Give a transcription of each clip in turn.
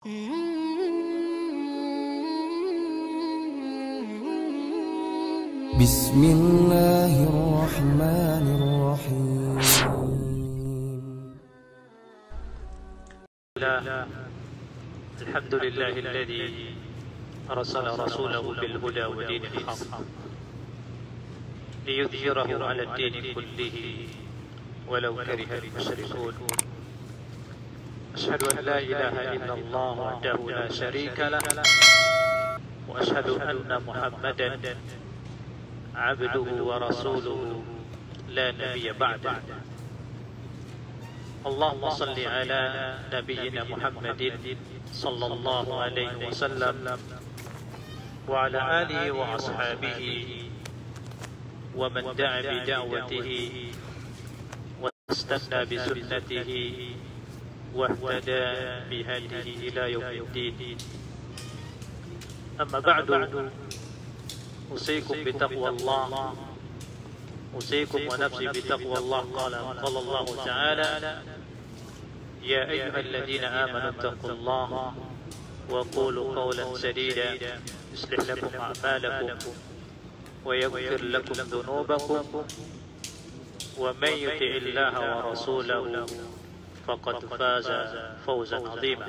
Bismillahirrahmanirrahim. Alhamdulillahilladzi arsala rasulahu bil huda wa dinil haqq liyudhhirahu 'ala ad-dini kullihi walau karihal musyrikun. Asyhadu an la ilaha illallah wahdahu la syarika lah wa asyhadu anna Muhammadan 'abduhu wa rasuluhu la nabiyya ba'dah. Allahumma salli ala nabiyyina Muhammadin sallallahu alaihi wasallam wa ala alihi wa ashabihi wa man da'a bi da'watihi wa istanna bi sunnatihi wa ihtada bi hadihi ila yaumiddin. Amma ba'du, usikum bi taqwallah, usikum wa nafsi bi taqwallah. Qala Allah ta'ala: يا أيها الذين آمنوا اتقوا الله وقولوا قولا سديدا يصلح لكم أعمالكم ويغفر لكم ذنوبكم ومن يطع الله ورسوله فقد فاز فوزا عظيما.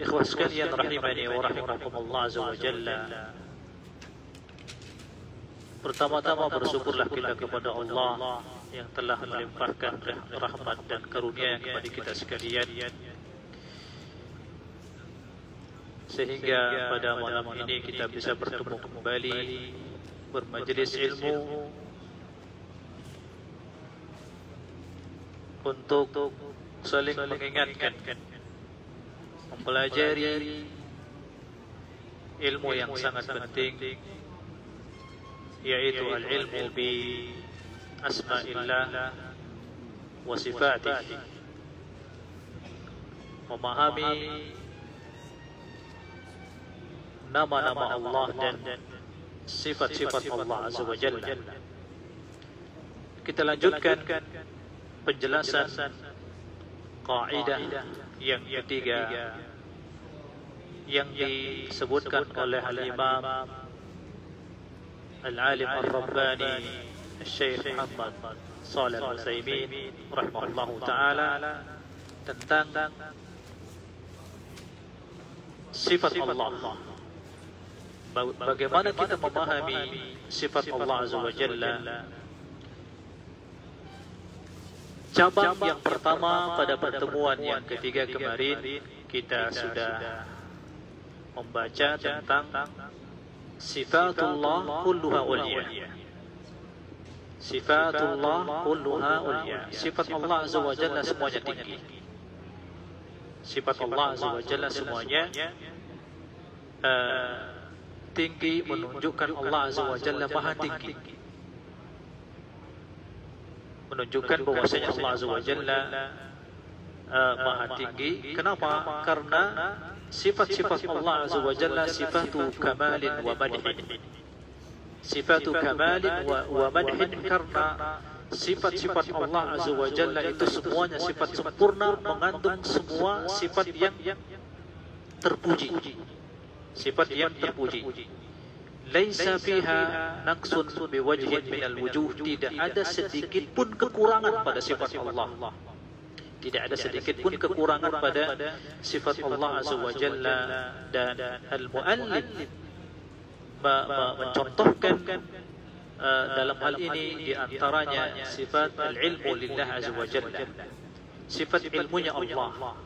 Ikhwah sekalian rahimani wa rahimakumullah azza wa jalla. Pertama-tama bersyukurlah kita kepada Allah yang telah melimpahkan rahmat dan karunia kepada kita sekalian, sehingga pada malam ini kita bisa bertemu kembali bermajelis ilmu untuk saling mengingatkan, mempelajari ilmu yang sangat penting, yaitu al-ilmu bi asma'illah wa sifatih, memahami nama-nama Allah dan sifat-sifat Allah azza wa jalla. Kita lanjutkan penjelasan kaidah yang ketiga yang disebutkan oleh al-Imam Al-Alim Ar-Rabbani Syekh Muhammad Shalih Al-Utsaimin rahimahullahu taala tentang sifat Allah. Bagaimana kita memahami sifat Allah azza wa jalla? Cabang yang pertama pada pertemuan yang ketiga kemarin kita sudah membaca tentang sifatullah kulluha ulia. Sifatullah kulluha ulia. Sifat Allah azza wa jalla semuanya tinggi. Sifat Allah azza wa jalla semuanya tinggi, menunjukkan Allah azza wa jalla maha tinggi, menunjukkan bahwasanya Allah azza wa jalla maha tinggi. Kenapa? Karena sifat-sifat Allah azza wa jalla sifatu kamalin wa madhin. Sifatu kamalin wa madhin, karena sifat-sifat Allah azza wa jalla itu semuanya sifat sempurna, mengandung semua sifat yang terpuji. Sifat yang terpuji. Laisa fiha naqsun biwajhin minal wujuh. Tidak ada sedikit pun kekurangan pada sifat Allah. Tidak ada sedikit pun kekurangan pada sifat Allah azza wa jalla. Dan al-muallif mencontohkan dalam hal ini diantaranya sifat al-ilmu lillah azza wa jalla, sifat ilmunya Allah.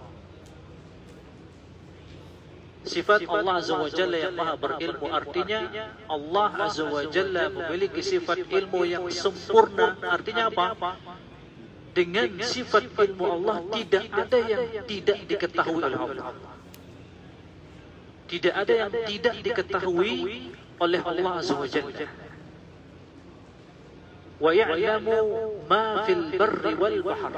Sifat Allah azza wa jalla yang maha berilmu, artinya Allah azza wa jalla memiliki sifat ilmu yang sempurna. Artinya apa? Dengan sifat ilmu Allah tidak ada yang tidak diketahui oleh Allah. Tidak ada yang tidak diketahui oleh Allah azza wa jalla. Wa ya'lamu ma fil barri wal bahr.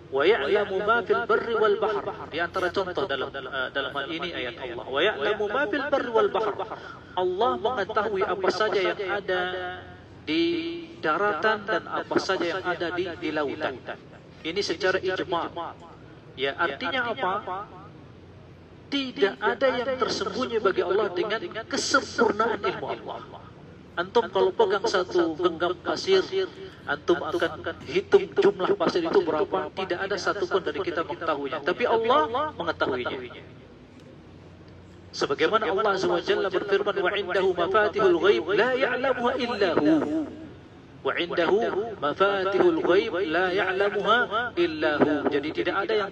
Wa ya'lamu ma fil barri wal bahr. Di antara contoh dalam hal ini ayat Allah. Wa ya'lamu ma fil barri wal bahr. Allah mengetahui apa saja yang ada di daratan dan apa saja yang ada di lautan. Ini secara ijma. Ya, artinya apa? Tidak ada yang tersembunyi bagi Allah dengan kesempurnaan ilmu Allah. Antum kalau pegang satu genggam pasir, antum akan hitung jumlah pasir itu berapa, tidak ada satupun dari kita mengetahuinya. Tapi Allah mengetahuinya. Sebagaimana Allah Azza wa Jalla berfirman, wa indahu mafatihul ghaib la ya'lamuha illa hu. Wa indahu mafatihul ghaib la ya'lamuha illa hu. Jadi tidak ada yang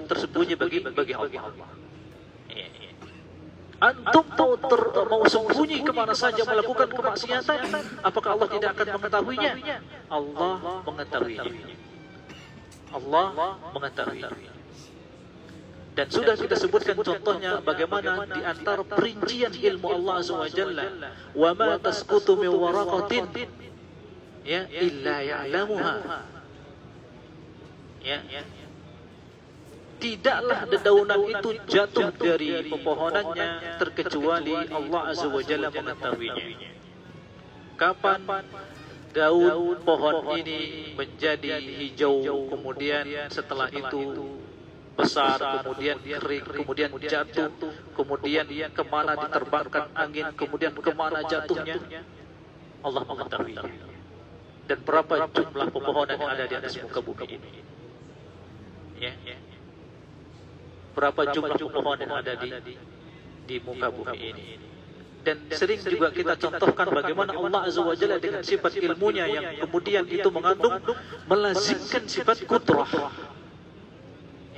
tersembunyi bagi Allah. Antum mau sembunyi kemana saja melakukan kemaksiatan, apakah Allah tidak akan mengetahuinya? Allah mengetahuinya. Allah mengetahuinya. Dan sudah kita sebutkan contohnya bagaimana di antara perincian ilmu Allah Azza wa Jalla, wa ma tasqutu min waraqatin ya illa ya'lamuha. Ya. Tidaklah dedaunan itu jatuh dari pepohonannya terkecuali Allah Azza wa Jalla mengetahuinya. Kapan daun pohon ini menjadi hijau, kemudian setelah itu besar, kemudian kering, kemudian jatuh, kemudian kemana diterbangkan angin, kemudian kemana jatuhnya, Allah mengetahui. Dan berapa jumlah pepohonan yang ada di atas muka bumi ini. Ya. Berapa jumlah pepohonan yang ada di muka bumi ini. Dan sering juga kita contohkan bagaimana Allah Azza wa Jalla dengan sifat ilmunya yang kemudian itu mengandung melazimkan sifat qudrah.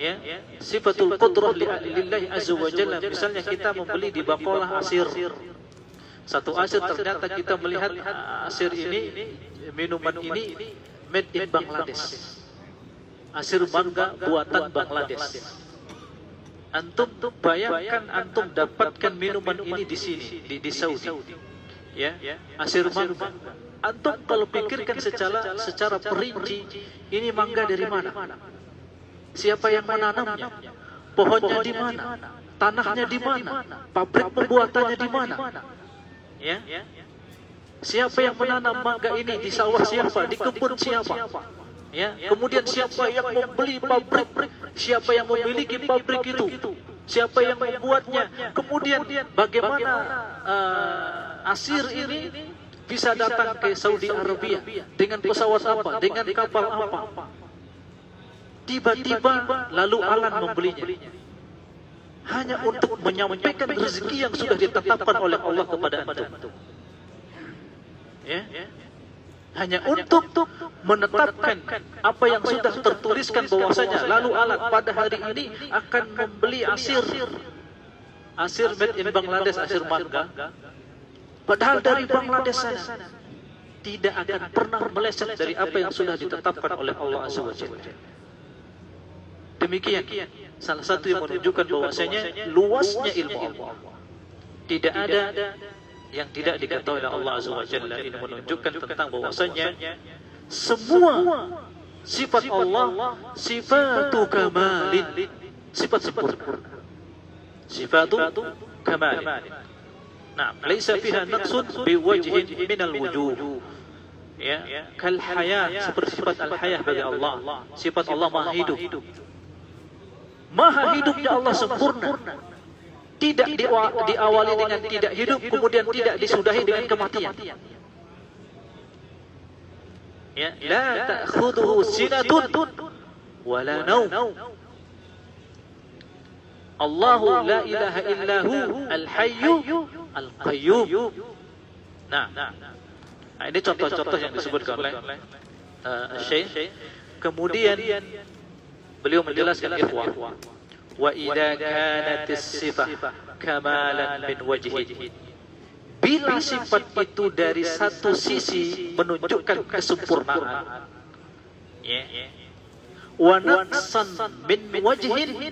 Ya, sifatul qudrah lillahi Azza wa Jalla. Misalnya kita membeli di bakolah asir. Satu asir ternyata kita melihat asir ini, minuman ini made in Bangladesh. Asir mangga buatan Bangladesh. Antum bayangkan antum dapatkan minuman ini di sini di Saudi. Ya, asir mangga. Antum kalau pikirkan secara perinci, ini mangga dari mana? Siapa yang menanamnya? Pohonnya di mana? Tanahnya di mana? Pabrik pembuatannya di mana? Ya. Siapa yang menanam mangga ini di sawah siapa? Di kebun siapa? Ya, kemudian siapa yang membeli pabrik? Siapa yang memiliki pabrik itu? Siapa yang membuatnya? Kemudian bagaimana asir ini bisa datang ke Saudi Arabia? Dengan pesawat apa? Dengan kapal apa? Tiba-tiba lalu alam membelinya. Hanya untuk menyampaikan rezeki yang sudah ditetapkan oleh Allah kepada antum. Ya. Hanya untuk menetapkan apa yang sudah tertuliskan bahwasanya lalu alat pada hari ini akan membeli asir made in Bangladesh, asir mangga, padahal dari Bangladesh sana tidak akan pernah meleset dari apa yang sudah ditetapkan oleh Allah Azza wa Jalla. Demikian salah satu yang menunjukkan bahwasanya luasnya ilmu Allah. Tidak ada yang tidak diketahui oleh Allah Azza wa Jalla. Ini menunjukkan tentang bahwasanya semua sifat Allah sifatu kamalin, sifat sempurna, sifatu kamalin. Nah, laisa fiha naqsun biwajhin minal wujuh. Ya, kal hayat, seperti sifat al hayah bagi Allah. Sifat Allah maha hidup. Maha hidupnya Allah sempurna. Tidak diawali dengan tidak hidup, kemudian tidak disudahi dengan kematian. Ya, la ta'khudhuhu sinatun wala naum. Allahu la ilaha illahu al-hayyu al-qayyum. Nah, ini contoh-contoh yang disebutkan oleh Syekh. Kemudian beliau menjelaskan ikhwah, wa idza kanatis sifah kamalan min wajhi, bila sifat itu dari satu sisi menunjukkan kesempurnaan, wa naqsan min wajhin,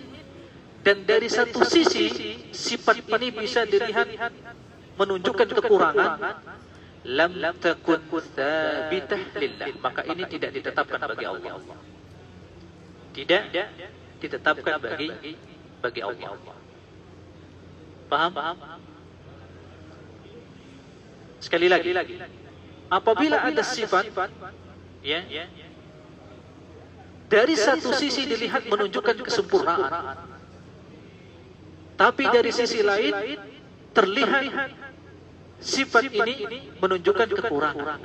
dan dari satu sisi sifat ini bisa dilihat menunjukkan kekurangan, lam takun tsabitah lillah, maka ini tidak ditetapkan bagi Allah. Tidak ditetapkan bagi Allah. Paham? Sekali lagi, apabila ada sifat dari satu sisi dilihat menunjukkan kesempurnaan, tapi dari sisi lain terlihat sifat ini menunjukkan kekurangan.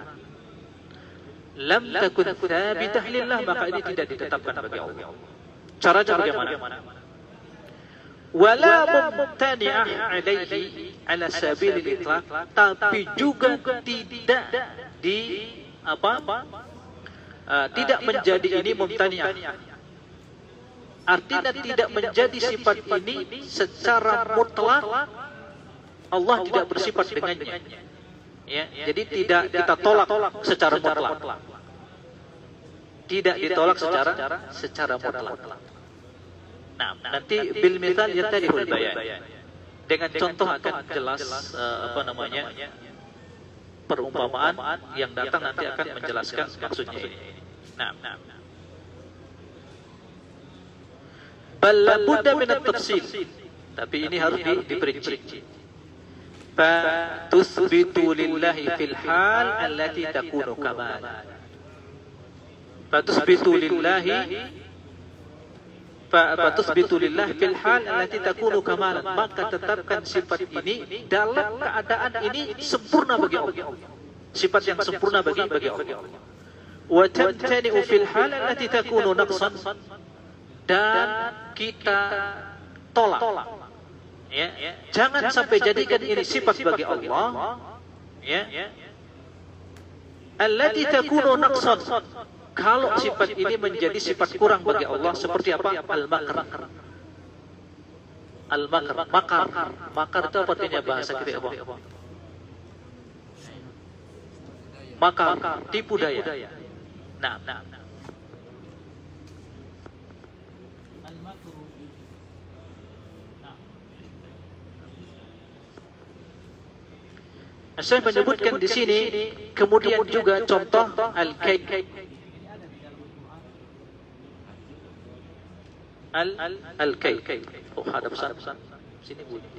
Lam takun thabitah lillah, maka ini tidak ditetapkan bagi Allah. Caranya bagaimana? Wala mumtani'ah alaihi ala sabilil itlaq, tapi juga tidak tidak menjadi ini mumtani'ah. Artinya tidak menjadi sifat ini secara mutlak Allah tidak bersifat dengannya. Ya, jadi tidak kita tolak secara mutlak. Tidak ditolak secara mutlak. Nah, nanti bil mithal yattadihul bayan. Dengan contoh akan jelas perumpamaan yang datang nanti akan menjelaskan maksudnya ini. Nah, bal la budda min at-tafsil. Tapi ini harus diperinci. Fa tusbitu lillahi fil hal allati takunu kamalan. Fa tusbitu lillahi fil hal allati takunu kamalan. Maka tetapkan sifat ini dalam keadaan ini sempurna bagi Allah. Sifat yang sempurna bagi Allah. Wa tamtani'u fil hal allati takunu naqsan, dan kita tolak. Ya, jangan sampai jadikan ini sifat bagi Allah. Ya. Allati takunu naqsan. Kalau sifat ini menjadi sifat kurang bagi Allah, seperti apa? Al-makr. Makar itu apa artinya bahasa kita apa? Makar, tipu daya. Nah. Saya menyebutkan di sini, kemudian juga contoh al-kaid. Al-kaid. Oh, ada pesan. Sini bunyi.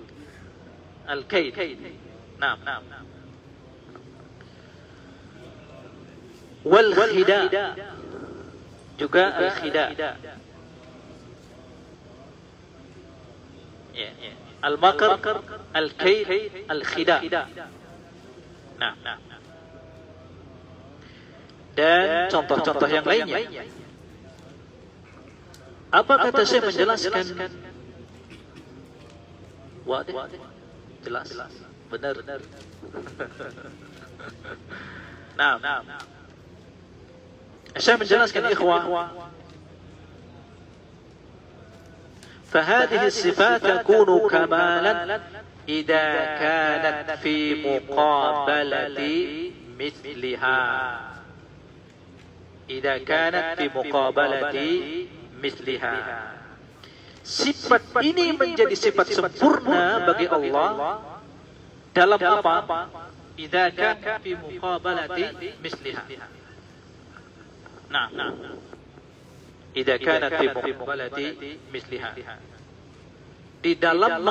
Al-kaid. Nah. Wal khida. Juga al-khida. Ya. Al-makr, al-kaid, al-khida. Nah. Dan contoh-contoh yang lainnya. Apa kata saya menjelaskan? Wadah, jelas, benar. Nah. Saya menjelaskan ikhwah. فهذه الصفات تكون كمالا إذا كانت في مقابلة مثلها. إذا كانت في مقابلة مثلها. Sifat ini menjadi sifat sempurna bagi Allah dalam apa? Idza kana fi muqabalati misliha. Nah. Idza kana fi muqabalati misliha. Di dalam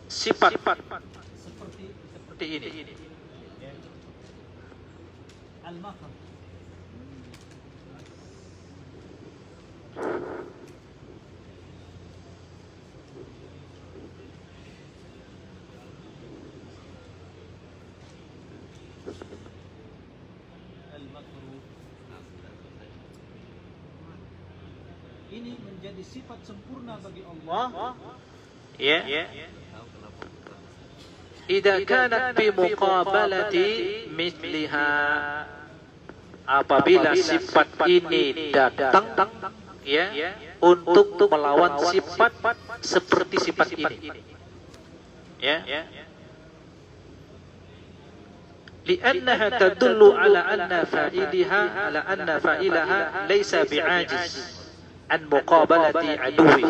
sifat seperti ini. Al-makr. Ini menjadi sifat sempurna bagi Allah. Ya. Idza kanat fi muqabalati mithliha. Apabila sifat ini datang untuk melawan sifat seperti sifat ini. Ya. Li'annaha tadullu ala anna fa'ilaha laysa bi'ajiz an muqabalati aduwi.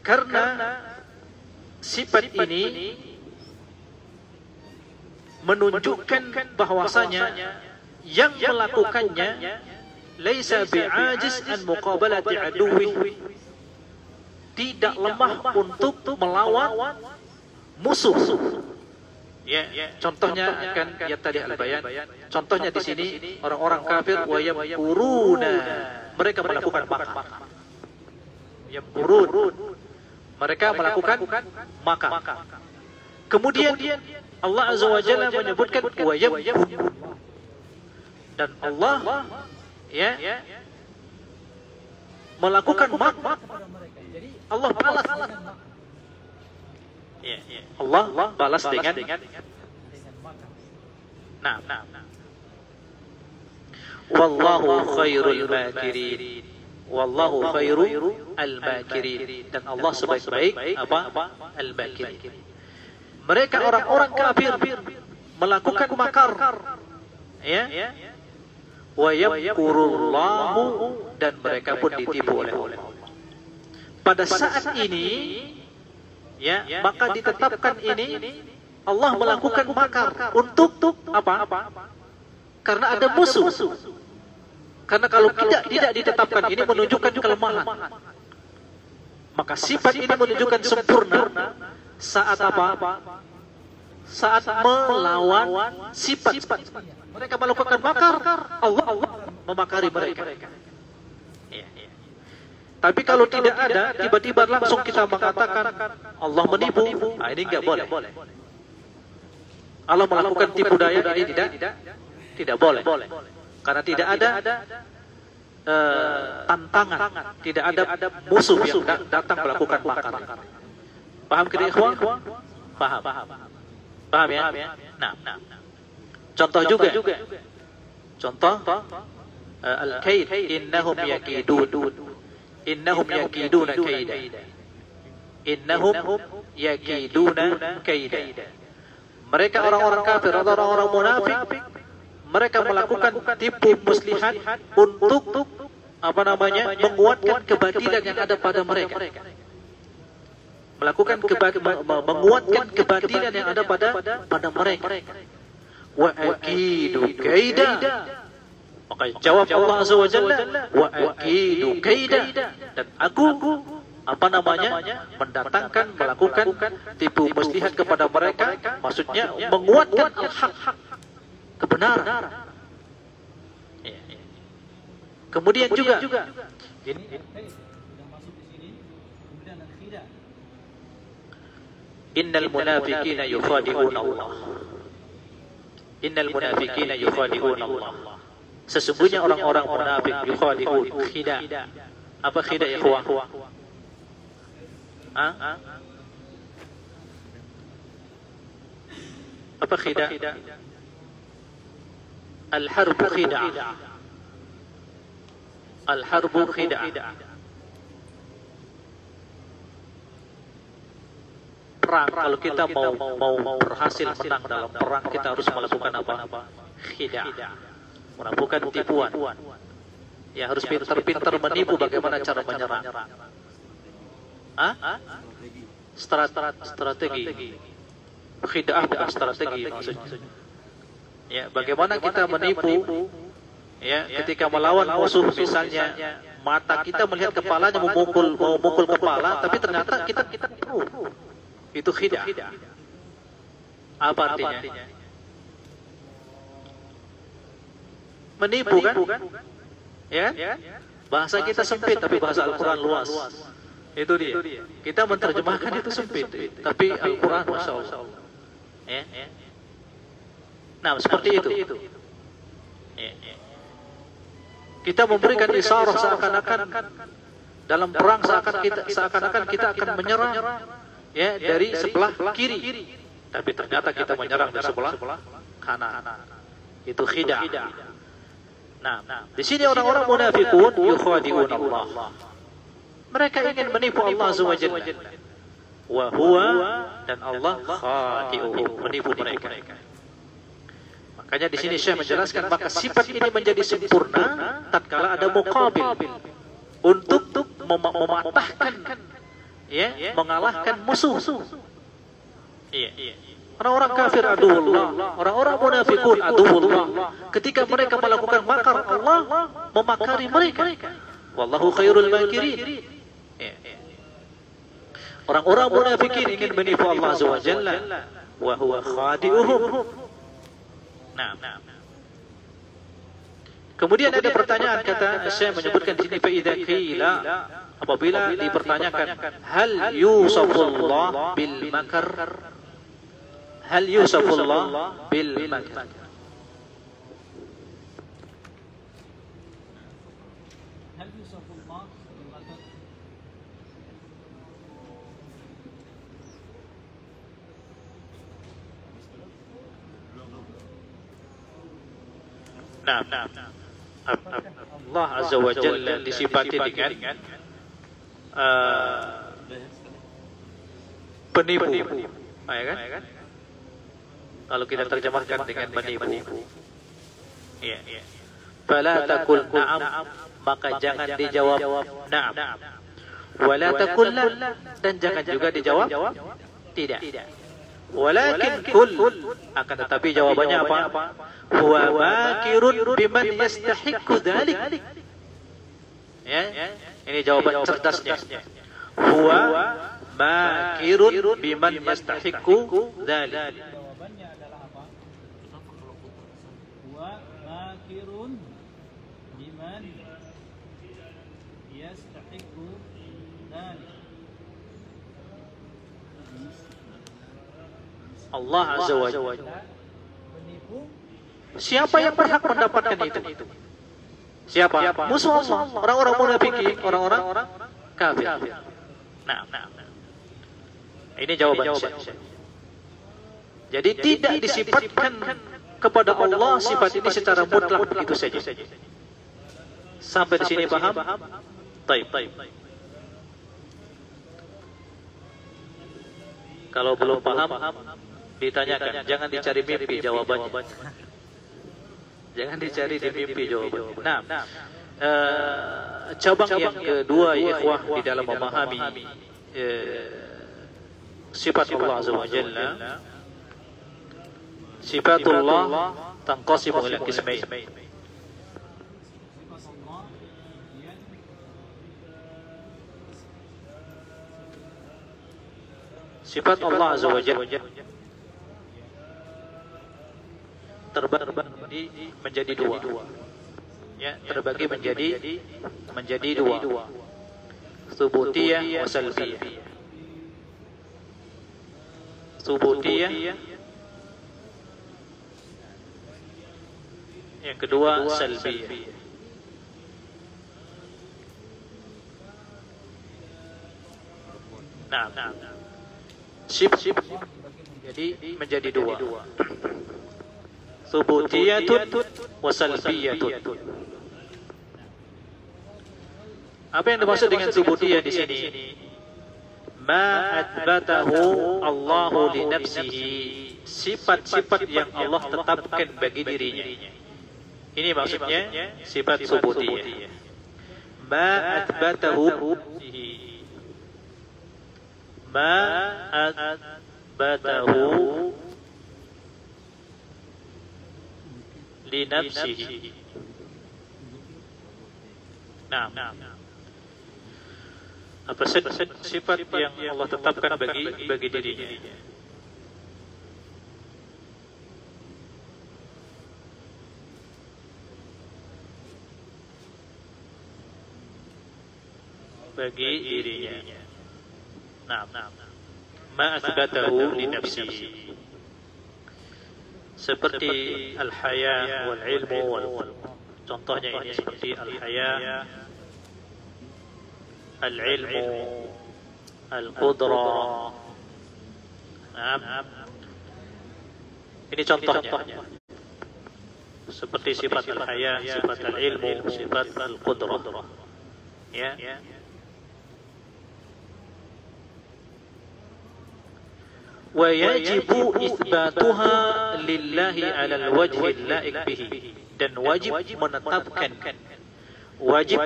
Karena sifat ini menunjukkan bahwasanya yang melakukannya laisa bi'ajiz an muqabalati aduwi, tidak lemah untuk melawan musuh. Ya, contohnya kan ya tadi al-bayan. Contohnya di sini orang-orang kafir wa yamkuruna, mereka melakukan makar. Yamkurun, mereka melakukan makar. Kemudian Allah Azza wa Jalla menyebutkan wa yamkurun, dan Allah ya melakukan makar. Allah balas. Allah balas dengan wallahu khairul makirin, wallahu khairul al-makirin, dan Allah sebaik-baik al-makirin. Mereka orang-orang kafir melakukan makar, ya, wa yamkurullahu, dan mereka pun ditipu oleh Allah. Pada saat ini, ya, maka ditetapkan ini Allah melakukan makar untuk apa? Karena ada musuh. Karena kalau tidak ditetapkan ini menunjukkan kelemahan. Maka sifat ini menunjukkan sempurna saat apa? Saat melawan sifat. Mereka melakukan makar, Allah memakari mereka. Tapi kalau tidak ada, tiba-tiba langsung kita mengatakan Allah menipu, ini enggak boleh. Allah melakukan tipu daya, ini tidak boleh. Karena tidak ada tantangan, tidak ada musuh yang datang melakukan makar. Paham kita ikhwan? Paham ya? Nah. Contoh juga. Contoh al-kaid, innahum yakidun. Innahum yakiduna kaida. Innahum yakiduna kaida. Mereka orang-orang kafir atau orang-orang munafik, mereka melakukan tipu muslihat untuk menguatkan kebatilan yang ada pada mereka. Menguatkan kebatilan yang ada pada mereka. Wa akidu kaida. Maka jawab Allah Azza wa Jalla, wa akidu kaida, dan aku mendatangkan, melakukan tipu muslihat kepada mereka, maksudnya menguatkan al-haq, kebenaran. Kemudian juga innal munafiqina yukhadi'una Allah. Innal munafiqina yukhadi'una Allah. Sesungguhnya orang-orang munafik yukhadi'un, khida. Apa khida ya ikhwan? Apa khida? Al-harbu khida. Al-harbu khida. Perang, kalau kita mau berhasil menang dalam perang, kita harus melakukan apa? Khida. Melakukan tipuan. Ya, harus pintar-pintar menipu bagaimana cara menyerang. Strategi. Khid'ah bukan strategi maksudnya. Ya, bagaimana kita menipu, ya, ketika melawan musuh, misalnya mata kita melihat kepalanya memukul kepala, tapi ternyata kita itu khid'ah. Apa artinya? Menipu kan? Ya? Bahasa kita sempit, tapi bahasa Al-Quran luas. Itu dia. Kita menerjemahkan itu sempit, tapi Al-Quran Masya Allah. Ya? Nah, seperti itu. Kita memberikan isyarat seakan-akan dalam perang, seakan-akan kita akan menyerang, ya, dari sebelah kiri, tapi ternyata kita menyerang dari sebelah kanan. Itu khid'ah. Nah, di sini orang-orang munafikun yukhadi'un Allah. Mereka ingin menipu Allah Azza wa Jalla. Wa huwa, dan Allah khadi'uhum, menipu mereka. Makanya di sini Syekh menjelaskan, maka sifat ini menjadi sempurna tatkala ada muqabil untuk mematahkan, ya, mengalahkan musuh. Iya. Orang-orang kafir aduhullah, orang-orang munafikun aduhullah. Ketika mereka melakukan makar, Allah memakari mereka. Wallahu khairul makirin. Orang-orang munafikin ingin menipu Allah Azza wa Jalla. wa huwa khadi'uhum. Nah. Kemudian ada pertanyaan, kata saya menyebutkan di sini, fa idza qila, apabila dipertanyakan, hal yusafullah bil makar, hal yusafullah bil makar. Nah, Allah Azza wa Jalla disifati dengan penipu, ya kan? Kalau kita terjemahkan dengan penipu, ya. Fala taqul na'am, maka jangan dijawab na'am. Wala taqul la, dan jangan juga dijawab tidak. Walakin kul, akan tetapi jawabannya apa? Huwa makirun biman yastahiqqu dzalik. Ya, ini jawaban cerdasnya. Huwa makirun biman yastahiqqu dzalik. Jawabannya adalah apa? Huwa makirun biman yastahiqqu dzalik. Allah Azza wa Jalla, Penipu siapa yang berhak mendapatkan itu? Siapa? Musuh Allah, orang-orang munafik, orang-orang kafir. Nah. Ini jawaban saya. Jadi tidak disifatkan kepada Allah sifat ini secara mutlak begitu saja. Sampai di sini paham? Baik. Kalau belum paham, ditanyakan, jangan dicari mimpi jawabannya. Jangan dicari di mimpi jawabannya. Nah, cabang yang kedua, ya ikhwah, di dalam memahami sifat Allah Azza wa Jalla, sifatullah tanqasimu ila qismain. Sifat Allah Azza wa Jalla terbagi menjadi dua. Ya, terbagi menjadi dua. Tsubutiyah wa salbiyah. Tsubutiyah, yang kedua salbiyah. Nah. Sifat jadi menjadi dua. Tsubutiyatun wa salbiyatun. Apa yang dimaksud dengan tsubutiyah di sini? Ma athbatahu Allahu li nafsihi, sifat-sifat yang Allah tetapkan bagi dirinya. Ini maksudnya sifat tsubutiyah. Ma athbatahu li nafsihi. Nah, apa sifat yang Allah tetapkan bagi dirinya? Bagi dirinya. Nah, ma athbatahu li nafsihi, seperti al-haya wal ilmu wal, contohnya ini seperti al-haya, al-ilmu, al-qudrah. Nah, ini contohnya. Seperti sifat al-haya, sifat al-ilmu, sifat al-qudrah. Ya. Wa yajibu itsbatuha lillahi 'alal wajhi al-la'iq bihi, dan wajib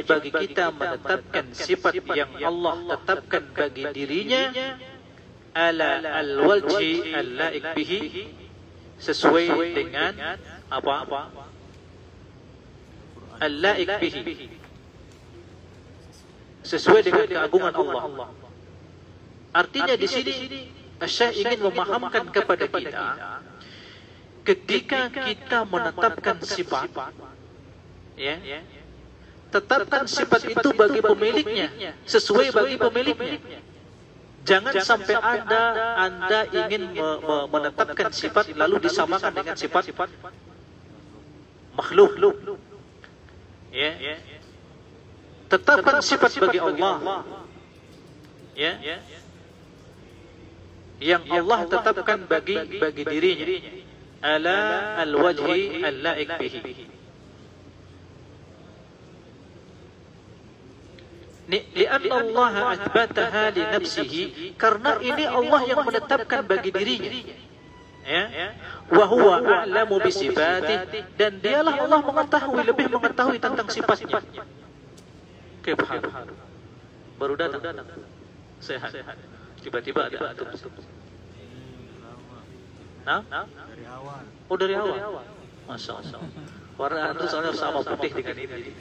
bagi kita menetapkan sifat yang Allah tetapkan bagi dirinya ala al-wajhi al-la'iq bihi, sesuai dengan apa? Al-la'iq bihi, sesuai dengan keagungan Allah. Artinya di sini Syekh ingin memahamkan kepada kita, ketika kita menetapkan sifat, ya, tetapkan sifat itu bagi pemiliknya, sesuai bagi pemiliknya. Jangan sampai Anda ingin menetapkan sifat lalu disamakan dengan sifat makhluk. Ya. Tetapkan sifat bagi Allah. Ya. Yang Allah tetapkan bagi dirinya. Ala al-wajhi al-la'iq bihi. Lianna Allah athbataha li nafsihi, karena ini Allah yang menetapkan bagi dirinya. Ya. Wa huwa a'lamu bi sifatihi, dan dialah Allah lebih mengetahui tentang sifatnya. Kebhar. Baru datang. Sehat. Tiba-tiba ada antum. Nah? Dari awal. Oh, dari awal. Masya Allah. Warna antum soalnya sama putih dengan ini.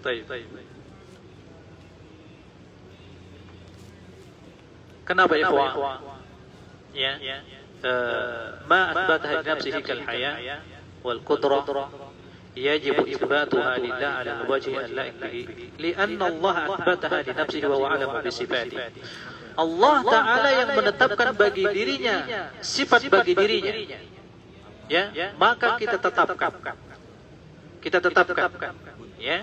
Baik. Kenapa ikhwan? Ya. Ma athbataha li nafsihi kal haya wal qudrah yajibu itsbatuha lillah ala al-wajhi al-la'iq bihi li'anna Allah athbataha li nafsihi wa huwa a'lamu bi sifatihi. Allah Ta'ala yang menetapkan bagi dirinya sifat bagi dirinya. Ya, maka kita tetapkan. Ya.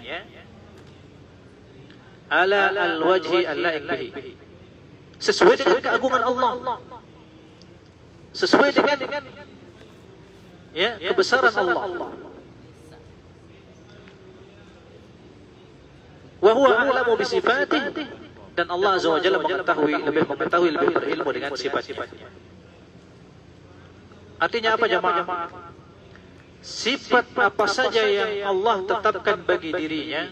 Ala al-wajhi al-la'iq bihi. Sesuai dengan keagungan Allah, sesuai dengan kebesaran Allah. Wa huwa a'lamu bi sifatihi, dan Allah Azza wa Jalla lebih berilmu dengan sifat-sifatnya. Artinya apa jemaah? Sifat apa saja yang Allah tetapkan bagi dirinya,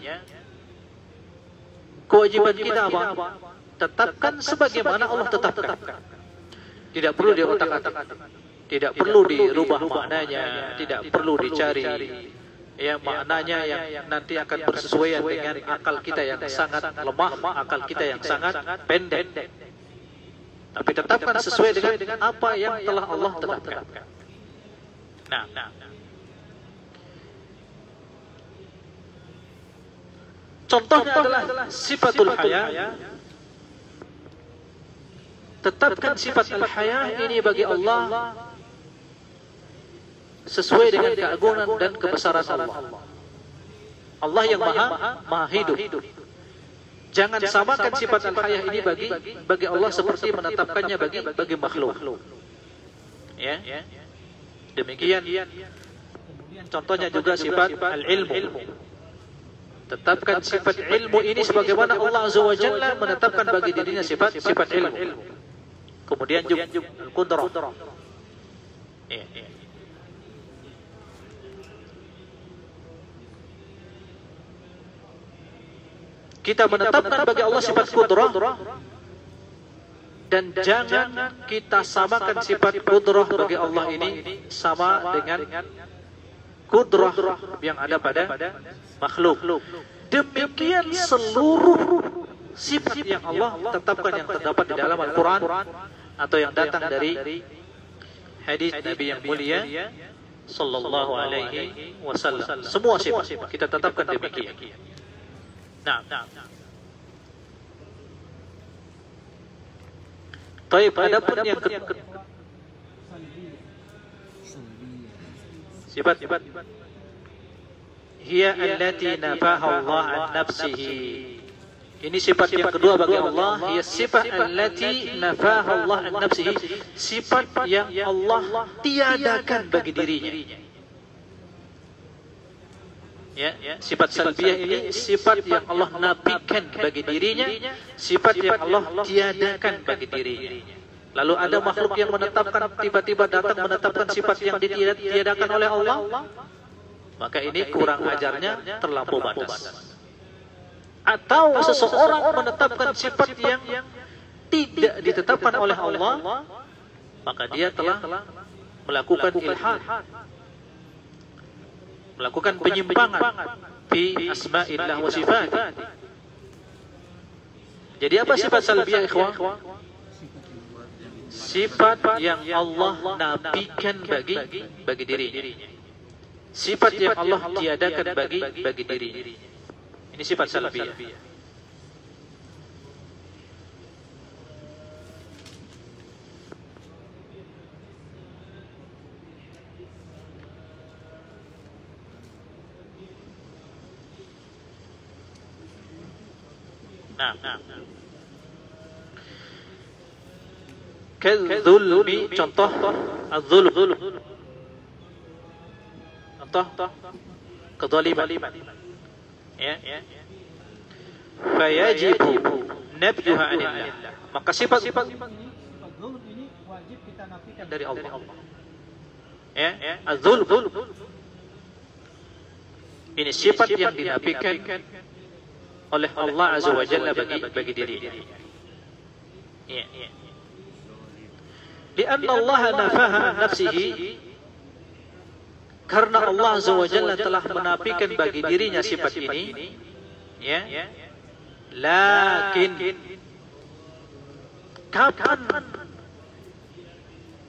kewajiban kita apa? Tetapkan sebagaimana Allah tetapkan. Tidak perlu diotak-atik, tidak perlu dirubah maknanya, tidak perlu dicari maknanya yang nanti akan bersesuaian dengan akal kita yang sangat lemah, akal kita yang sangat pendek. Tapi tetapkan sesuai dengan apa yang telah Allah tetapkan. Nah. Contohnya adalah sifatul haya. Tetapkan sifat al-haya ini bagi Allah sesuai dengan keagungan dan kebesaran Allah. Allah yang maha hidup. Jangan samakan sifat al-haya ini bagi Allah seperti menetapkannya bagi makhluk. Ya. Demikian. Contohnya juga sifat al-ilmu. Tetapkan sifat ilmu ini sebagaimana Allah Azza wa Jalla menetapkan bagi dirinya sifat ilmu. Kemudian juga al-qudrah. Kita menetapkan bagi Allah sifat qudrah, dan jangan kita samakan sifat qudrah bagi Allah ini sama dengan qudrah yang ada pada makhluk. Demikian seluruh sifat yang Allah tetapkan yang terdapat di dalam Al-Quran atau yang datang dari hadis Nabi yang mulia sallallahu alaihi wasallam. Semua sifat kita tetapkan demikian. Nah. Baik, adapun yang sifat hiya allati nafaha Allah an nafsihi. Ini sifat yang kedua bagi Allah, ya sifat allati nafaha Allah an nafsihi, sifat yang Allah tiadakan bagi dirinya. Ya, sifat salbiyah ini sifat yang Allah nafikan bagi dirinya, sifat yang Allah tiadakan bagi dirinya. Lalu ada makhluk yang menetapkan, tiba-tiba datang menetapkan sifat yang ditiadakan oleh Allah, maka ini kurang ajarnya, terlampau batas. Atau seseorang menetapkan sifat yang tidak ditetapkan oleh Allah, maka dia telah melakukan ilhad, melakukan penyimpangan fi asma'illah wa sifatih. Jadi apa sifat salbiyah, ikhwan? sifat yang Allah nafikan bagi dirinya. Sifat yang Allah tiadakan bagi dirinya. Ini sifat salafiyah. Nah. Kadzulmi, contoh az-zulm. Contoh kezaliman. Ya. Fayajibu nabjuha 'anillah. Maka sifat Sifat zulm ini wajib kita nafikan dari Allah. Ya, az-zulm. Ini sifat yang dinafikan oleh Allah Azza wa Jalla bagi dirinya. Ya. Lianna Allah nafaha an nafsihi, karena Allah Azza wa Jalla telah menafikan bagi dirinya sifat ini. Ya. Lakin kapan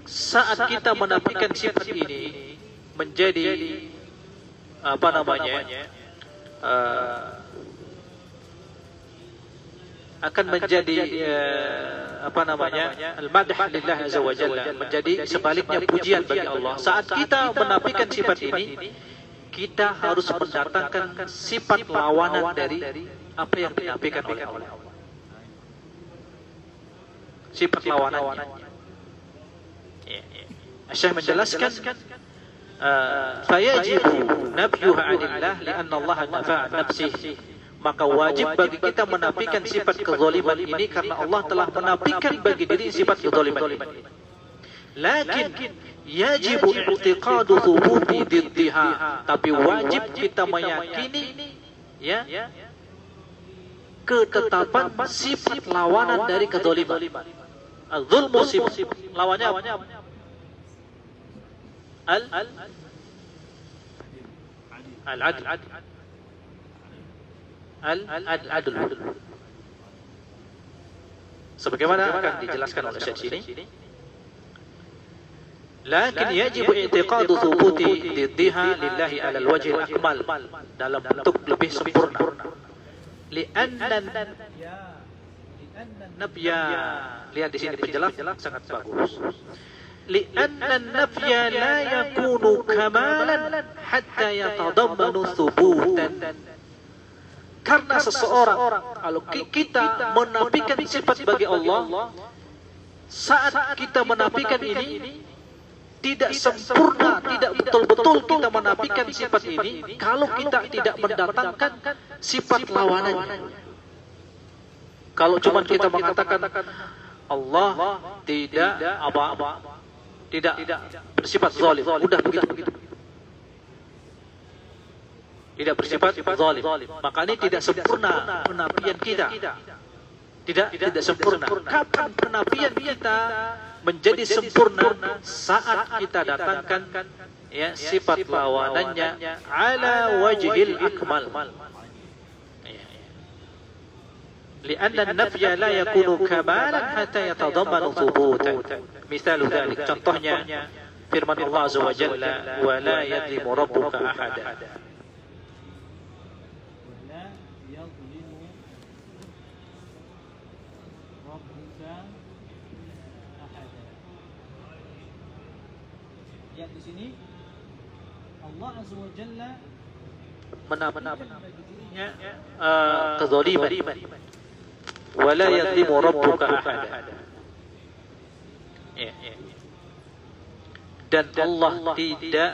saat kita menafikan sifat ini menjadi apa namanya? Akan menjadi apa namanya, al-madh lillah azza wa jalla, menjadi sebaliknya pujian bagi Allah. Saat kita menafikan sifat ini, kita harus mendatangkan sifat lawanan dari apa yang dinafikan oleh Allah. Sifat lawanannya. Syekh menjelaskan fayajibu nabjuha 'anillah li'anna Allah nafa'a an nafsihi. Maka wajib bagi kita menafikan sifat kezaliman ini karena Allah telah menafikan bagi diri sifat kezaliman ini. Lakin yajibu i'tiqadu thubuti diddiha, tapi wajib kita meyakini ya ketetapan sifat lawanan dari kezaliman. Az-zulmu sifat lawannya apa? Al-adl. Al-adl. Sebagaimana akan dijelaskan oleh Syekh sini. Lakin yajibu i'tiqadu thubuti diddiha lillahi 'ala al-wajhi al-akmal, dalam bentuk lebih sempurna. Li'anna nafya, lihat di sini penjelasan sangat bagus. Li'anna nafya la yakunu kamalan hatta yatadammanu thubutan. Karena seseorang, kalau kita menafikan sifat bagi Allah, saat kita menafikan ini tidak sempurna, tidak betul-betul kita menafikan sifat ini kalau kita tidak mendatangkan sifat lawanannya. Kalau cuma kita mengatakan Allah tidak tidak bersifat zalim, udah begitu. Tidak bersifat zalim, maka ini tidak sempurna penafian kita. Tidak sempurna. Kapan penafian kita menjadi sempurna? Saat kita datangkan ya sifat lawanannya ala wajhil akmal. Lianna an-nafya la yakunu kamalan hatta yatadammanu thubutan. Misal dzalik, contohnya firman Allah Azza wa Jalla, wa la yadlimu rabbuka ahada. Lihat di sini Allah Azza wa Jalla menafikannya kezaliman. Wala yadlimu rabbuka ahada. Dan Allah tidak,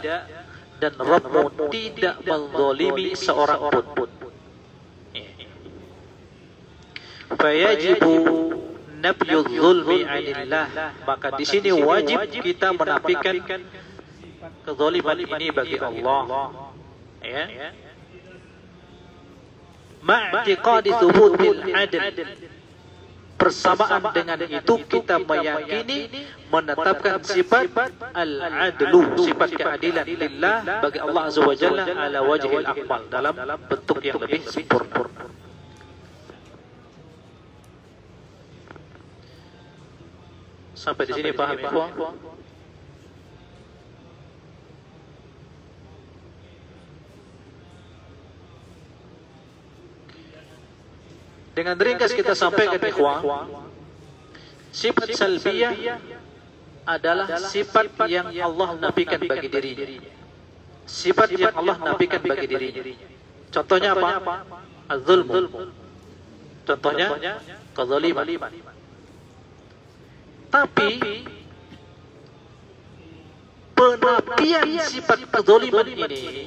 dan Rabbmu tidak menzalimi seorang pun. Fayajibu nafyu dzulmi 'anillah, maka di sini wajib kita menafikan kezaliman ini bagi Allah. Ya. Ma'tiqadi thubutil adl. Bersamaan dengan itu kita meyakini menetapkan sifat al-adlu, sifat keadilan lillah bagi Allah Azza wa Jalla ala wajhil akmal, dalam bentuk yang lebih sempurna. Sampai di sini paham ya? Dengan ringkas kita sampaikan ikhwan, sifat salbiyah adalah sifat yang Allah nafikan bagi dirinya. Sifat yang Allah nafikan bagi dirinya. Contohnya apa? Az-zulmu. Contohnya kezaliman. Tapi penafian sifat kezaliman ini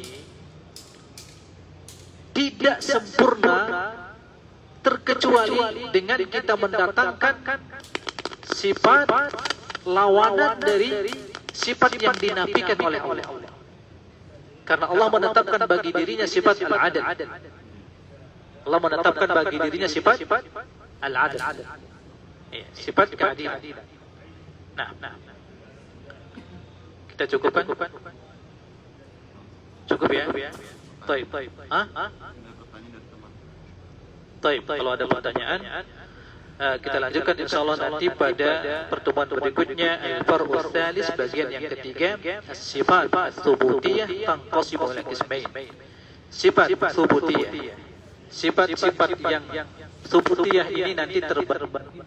tidak sempurna terkecuali dengan kita mendatangkan sifat lawanan dari sifat yang dinafikan oleh Allah. Karena Allah menetapkan bagi dirinya sifat al-adl. Allah menetapkan bagi dirinya sifat al-adl. Sifat keadilan. Nah, kita cukupkan? Cukup ya? Baik. Baik, kalau ada pertanyaan kita lanjutkan insyaallah nanti pada pertemuan berikutnya. Al-far'u tsalis, bagian yang ketiga, sifat tsubutiyah tanqasimu ila qismain. Sifat tsubutiyah. Sifat-sifat yang tsubutiyah ini nanti terbagi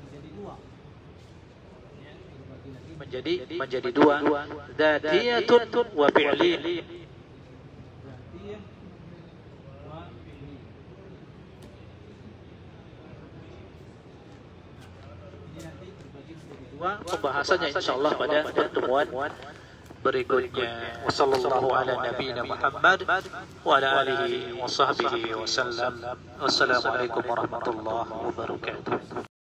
menjadi dua, dzatiyatun wa fi'liyah. Pembahasannya insyaallah pada pertemuan berikutnya. Wassallallahu ala nabiyina Muhammad wa ala alihi wa sahbihi wasallam. Wassalamualaikum warahmatullahi wabarakatuh.